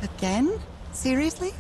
Again? Seriously?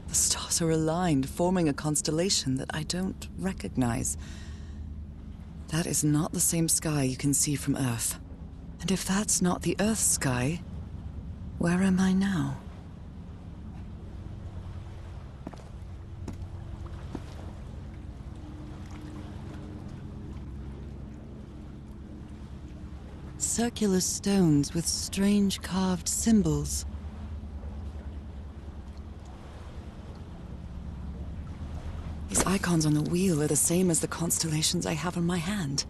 The stars are aligned, forming a constellation that I don't recognize. That is not the same sky you can see from Earth. And if that's not the Earth's sky, where am I now? Circular stones with strange carved symbols. These icons on the wheel are the same as the constellations I have on my hand.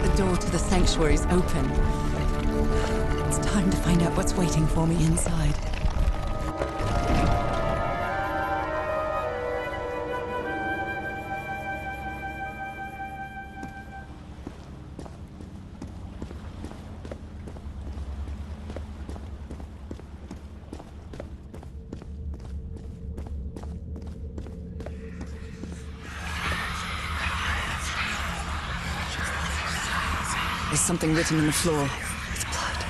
The door to the sanctuary is open. It's time to find out what's waiting for me inside. There's something written on the floor. With blood.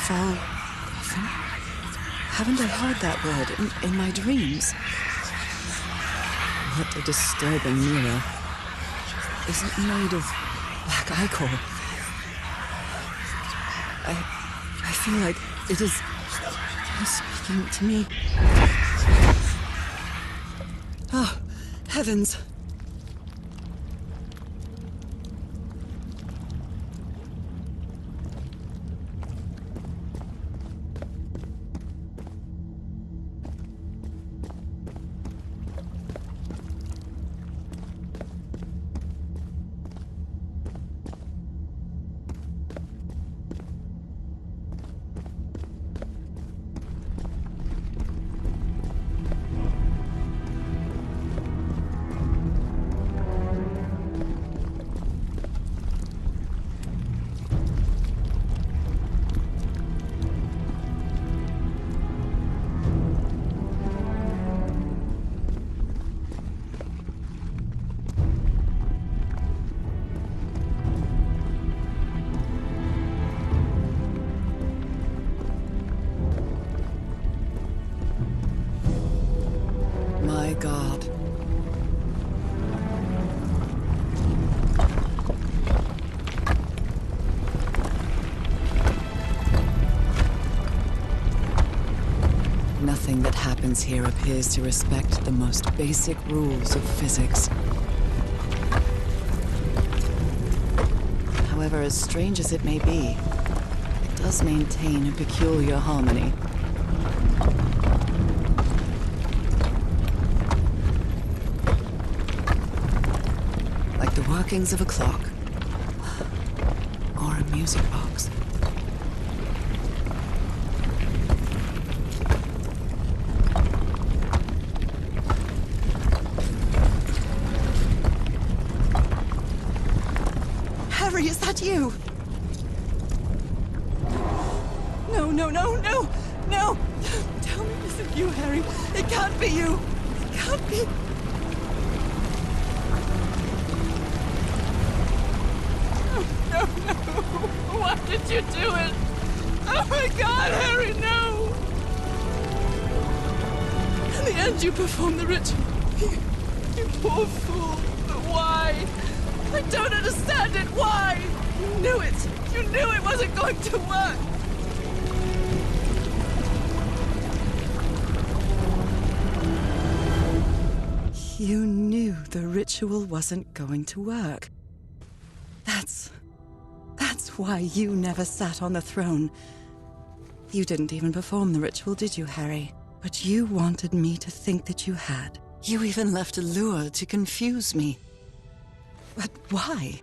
Fall. Coffin? Haven't I heard that word in my dreams? What a disturbing mirror. Is it made of black ichor? I feel like it is speaking to me. Oh, heavens. my god. Nothing that happens here appears to respect the most basic rules of physics. However, as strange as it may be, it does maintain a peculiar harmony. Like the workings of a clock, or a music box. Harry, is that you? No, no, no, no, no! Tell me this isn't you, Harry. It can't be you. It can't be. No, no, no. Why did you do it? Oh my God, Harry, no! In the end, you performed the ritual. You poor fool. But why? I don't understand it. Why? You knew it. You knew it wasn't going to work. You knew the ritual wasn't going to work. That's why you never sat on the throne. You didn't even perform the ritual, did you, Harry? But you wanted me to think that you had. You even left a lure to confuse me. But why?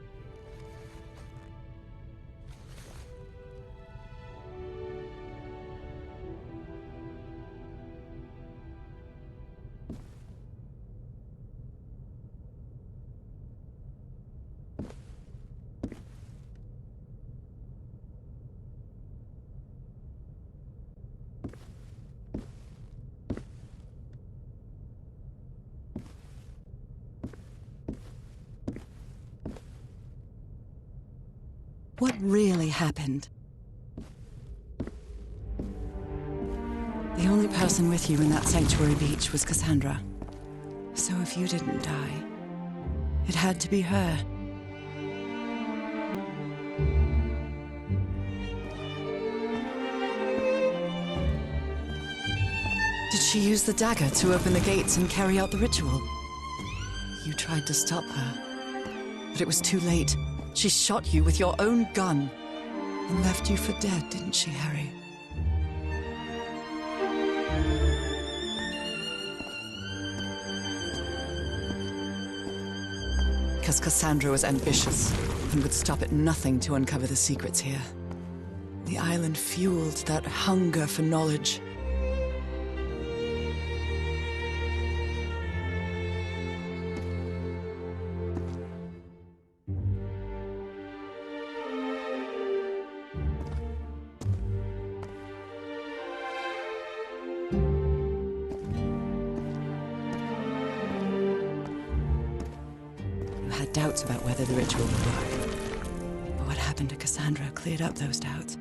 What really happened? The only person with you in that sanctuary beach was Cassandra. So if you didn't die, it had to be her. Did she use the dagger to open the gates and carry out the ritual? You tried to stop her, but it was too late. She shot you with your own gun and left you for dead, didn't she, Harry? Because Cassandra was ambitious and would stop at nothing to uncover the secrets here. The island fueled that hunger for knowledge. Had doubts about whether the ritual would work. But what happened to Cassandra cleared up those doubts.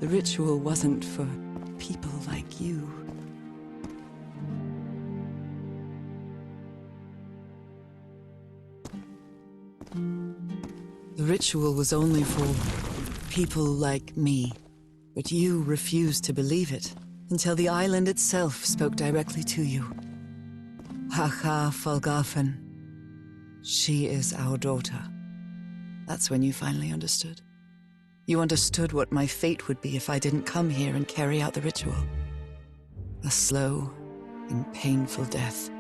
The ritual wasn't for people like you. The ritual was only for people like me. But you refused to believe it until the island itself spoke directly to you. Haha Falgafen. She is our daughter. That's when you finally understood. You understood what my fate would be if I didn't come here and carry out the ritual. A slow and painful death.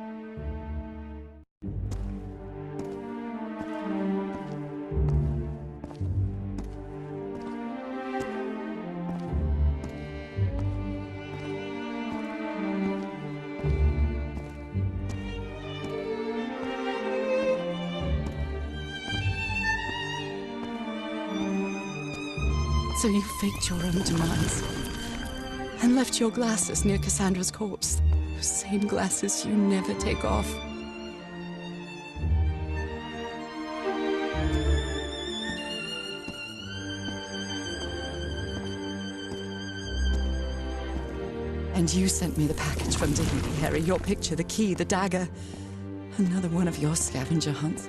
So you faked your own demise and left your glasses near Cassandra's corpse. Those same glasses you never take off. And you sent me the package from Dignity, Harry. Your picture, the key, the dagger. Another one of your scavenger hunts.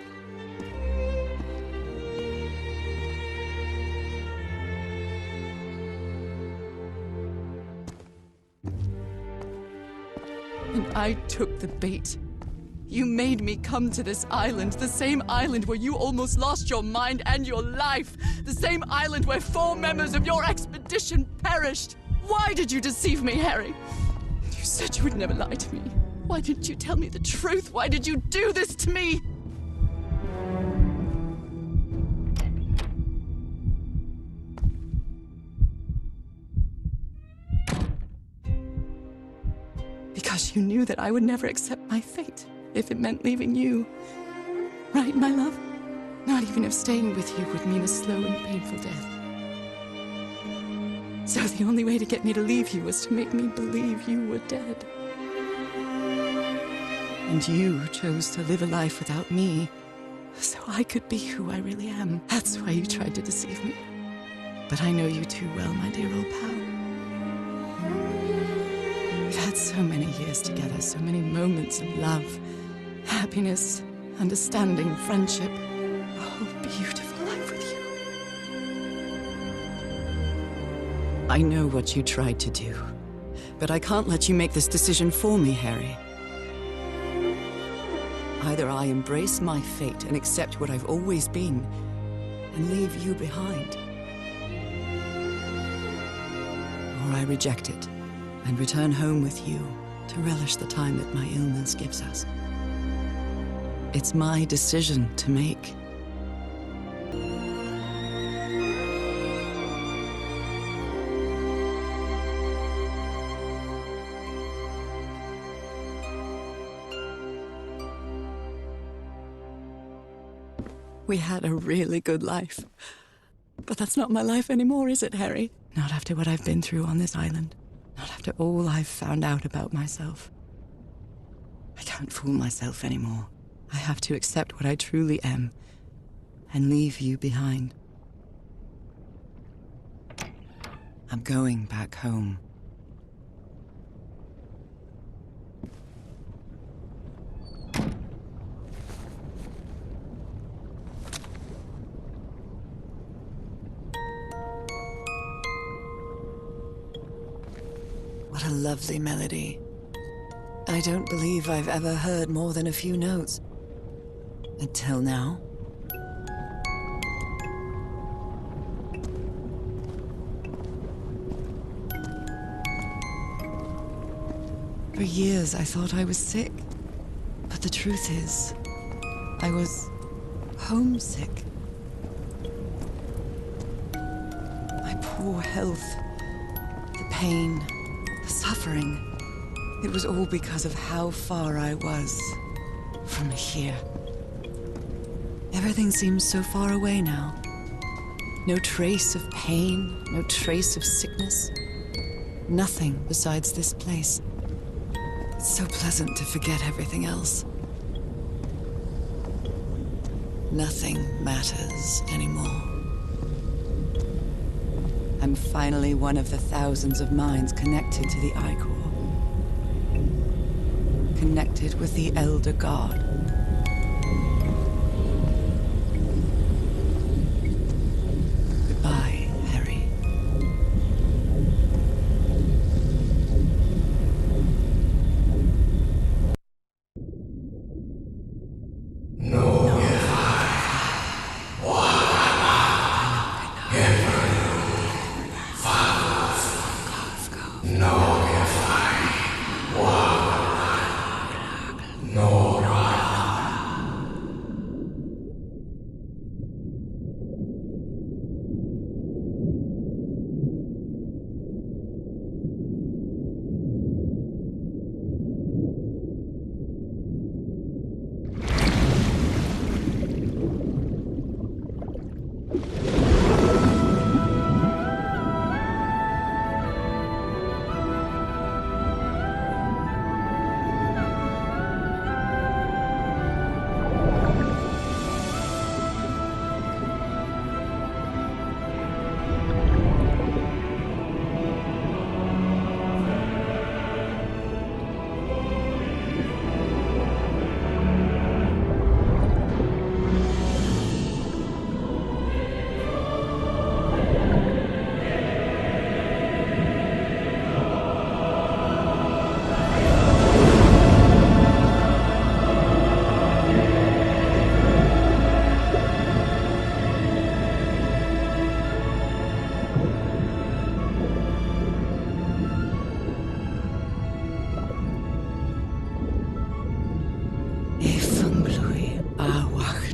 And I took the bait. You made me come to this island, the same island where you almost lost your mind and your life. The same island where 4 members of your expedition perished. Why did you deceive me, Harry? You said you would never lie to me. Why didn't you tell me the truth? Why did you do this to me? Because you knew that I would never accept my fate if it meant leaving you. Right, my love? Not even if staying with you would mean a slow and painful death. So the only way to get me to leave you was to make me believe you were dead. And you chose to live a life without me, so I could be who I really am. That's why you tried to deceive me. But I know you too well, my dear old pal. We've had so many years together, so many moments of love, happiness, understanding, friendship. A whole beautiful life with you. I know what you tried to do, but I can't let you make this decision for me, Harry. Either I embrace my fate and accept what I've always been, and leave you behind, or I reject it and return home with you to relish the time that my illness gives us. It's my decision to make. We had a really good life. But that's not my life anymore, is it, Harry? Not after what I've been through on this island. Not after all I've found out about myself. I can't fool myself anymore. I have to accept what I truly am and leave you behind. I'm going back home. What a lovely melody. I don't believe I've ever heard more than a few notes. Until now. For years I thought I was sick. But the truth is, I was homesick. My poor health, the pain, the suffering. It was all because of how far I was from here. Everything seems so far away now. No trace of pain, no trace of sickness. Nothing besides this place. It's so pleasant to forget everything else. Nothing matters anymore. I'm finally one of the thousands of minds connected to the Ichor. Connected with the Elder God. Goodbye, Harry. No.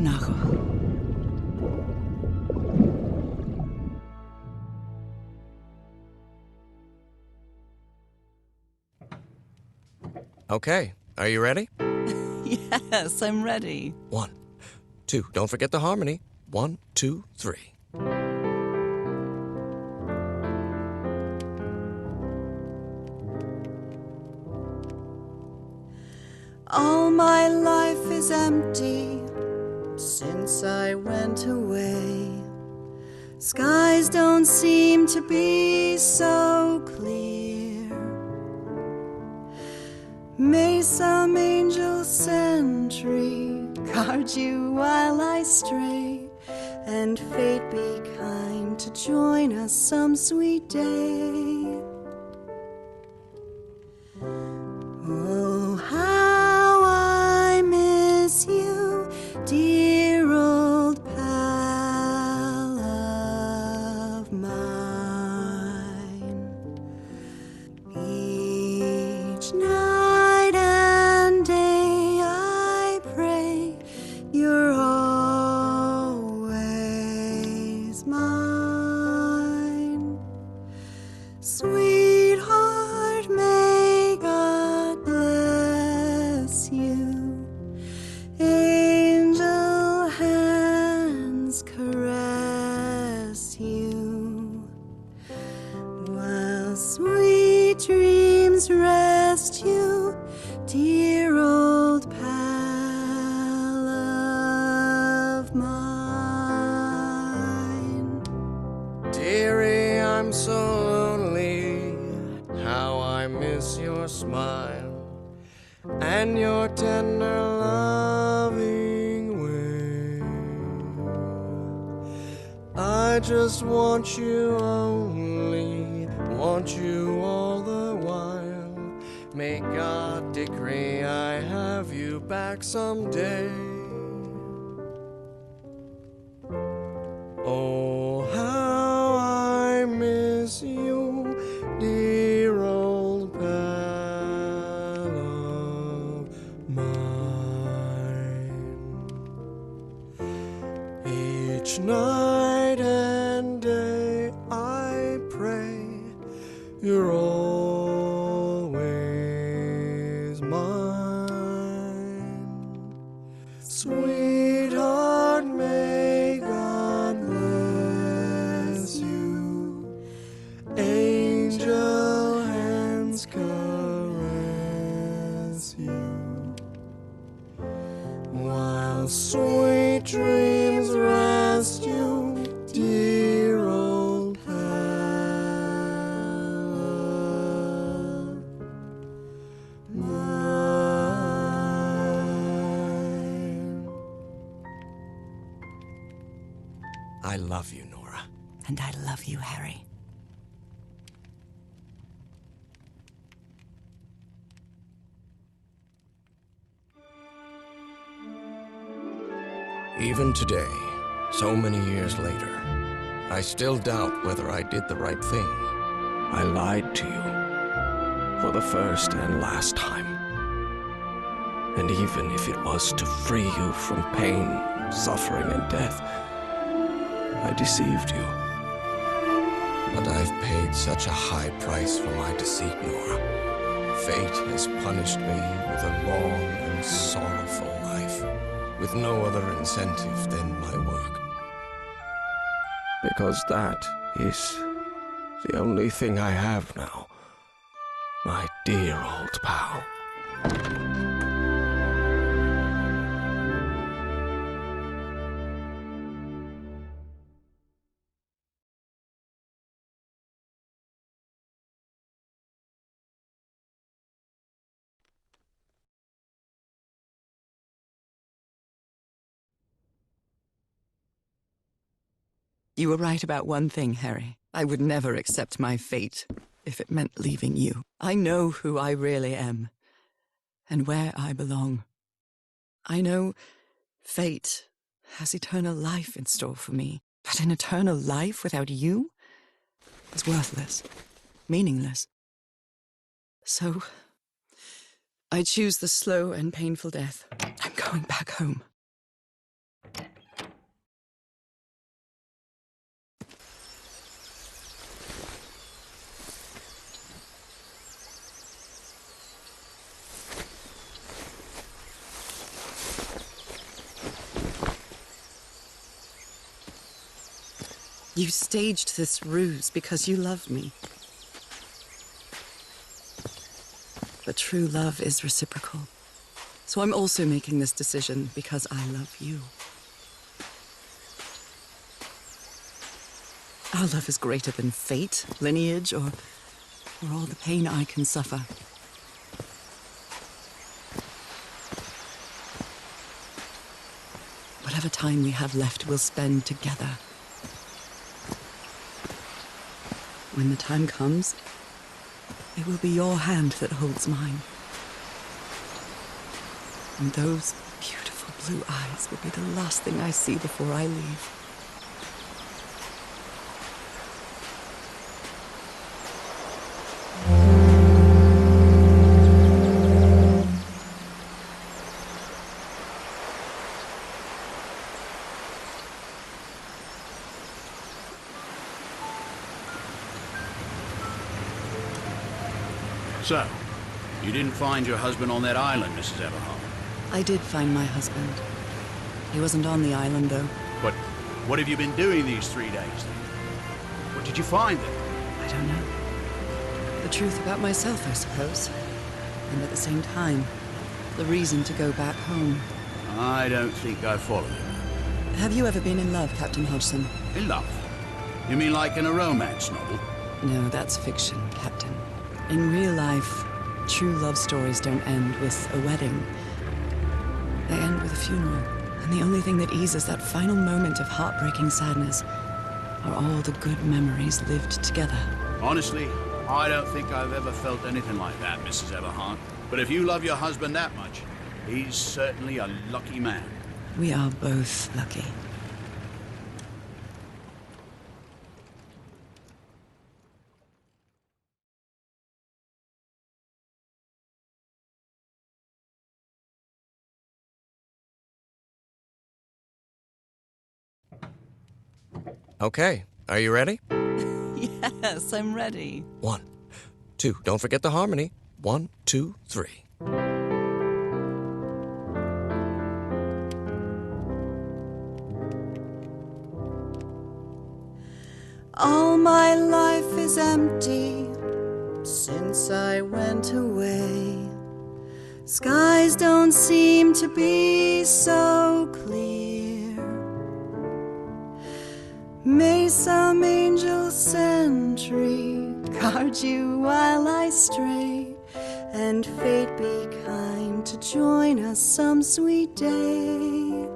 Knago. Okay, are you ready? Yes, I'm ready. 1, 2, don't forget the harmony. 1, 2, 3. All my life is empty since I went away. Skies don't seem to be so clear. May some angel sentry guard you while I stray, and fate be kind to join us some sweet day. Oh, how I miss you, dear old pal of mine. Each night and day I pray you're always mine. Sweetheart, may God bless you. Angel hands caress you, while sweet dreams rest you, dear old pal of mine. Dearie, I'm so lonely. How I miss your smile and your tender loving way. I just want you only, want you all the while. May God decree I have you back someday. Oh, how I miss you, dear old pal of mine. Each night and day I pray you're always mine. Sweetheart, may God bless you. Angel hands caress you, while sweet dreams rest you, dear old pal of mine. I love you, Nora. And I love you, Harry. Even today, so many years later, I still doubt whether I did the right thing. I lied to you for the first and last time. And even if it was to free you from pain, suffering, and death, I deceived you. But I've paid such a high price for my deceit, Nora. Fate has punished me with a long and sorrowful life, with no other incentive than my work. Because that is the only thing I have now, my dear old pal. You were right about one thing, Harry. I would never accept my fate if it meant leaving you. I know who I really am and where I belong. I know fate has eternal life in store for me, but an eternal life without you is worthless, meaningless. So I choose the slow and painful death. I'm going back home. You staged this ruse because you love me. But true love is reciprocal. So I'm also making this decision because I love you. Our love is greater than fate, lineage, or all the pain I can suffer. Whatever time we have left, we'll spend together. When the time comes, it will be your hand that holds mine. And those beautiful blue eyes will be the last thing I see before I leave. So, you didn't find your husband on that island, Mrs. Everhart? I did find my husband. He wasn't on the island, though. But what have you been doing these 3 days, then? What did you find there? I don't know. The truth about myself, I suppose. And at the same time, the reason to go back home. I don't think I follow you. Have you ever been in love, Captain Hodgson? In love? You mean like in a romance novel? No, that's fiction, Captain. In real life, true love stories don't end with a wedding. They end with a funeral. And the only thing that eases that final moment of heartbreaking sadness are all the good memories lived together. Honestly, I don't think I've ever felt anything like that, Mrs. Everhart. But if you love your husband that much, he's certainly a lucky man. We are both lucky. Okay, are you ready? Yes, I'm ready. 1, 2, don't forget the harmony. 1, 2, 3. All my life is empty since I went away. Skies don't seem to be so clear. May some angel sentry guard you while I stray, and fate be kind to join us some sweet day.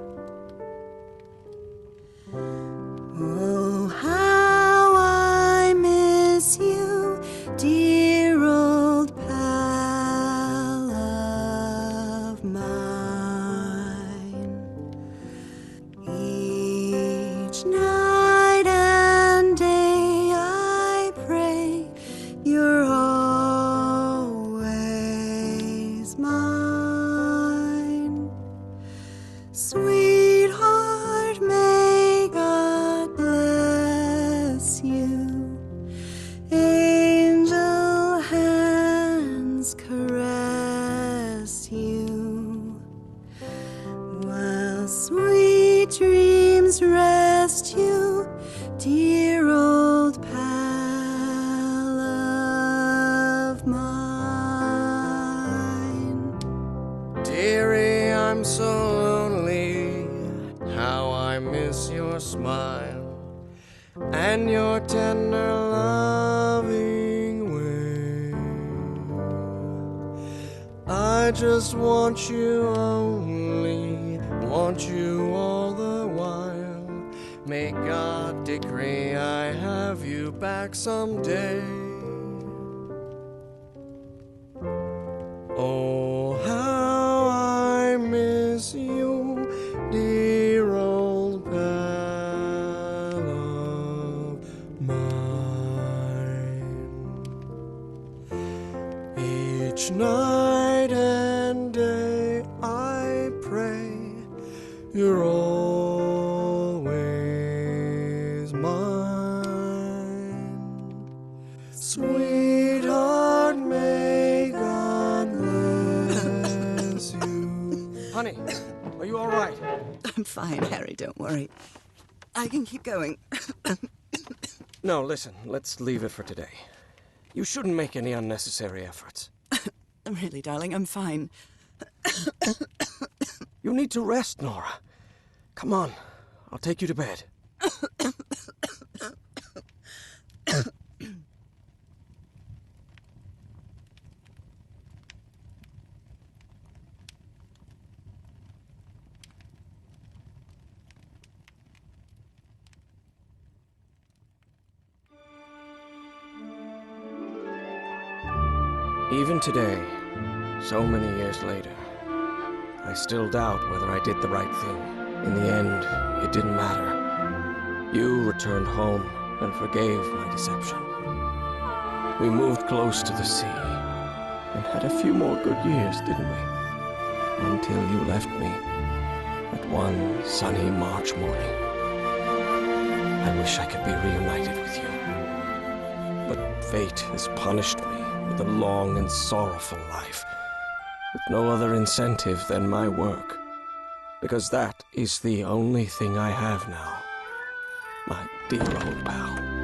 Oh, how I miss you, dear old pal of mine. Each night and day I pray you're always mine. Sweetheart, may God bless you. Angel hands caress you, while sweet dreams rest you, dear old pal of mine. Dearie, I'm so lonely. How I miss your smile and your tender loving way. I just want you only, want you all the while. May God decree I have you back someday. Oh, how I miss you, dear old pal of mine. Each night and day I pray you're always mine. Sweetheart, may God bless you. Honey, are you all right? I'm fine, Harry, don't worry. I can keep going. No, listen, let's leave it for today. You shouldn't make any unnecessary efforts. Really, darling, I'm fine. You need to rest, Nora. Come on, I'll take you to bed. Even today, so many years later, I still doubt whether I did the right thing. In the end, it didn't matter. You returned home and forgave my deception. We moved close to the sea and had a few more good years, didn't we? Until you left me at one sunny March morning. I wish I could be reunited with you. But fate has punished me with a long and sorrowful life, with no other incentive than my work, because that is the only thing I have now, my dear old pal.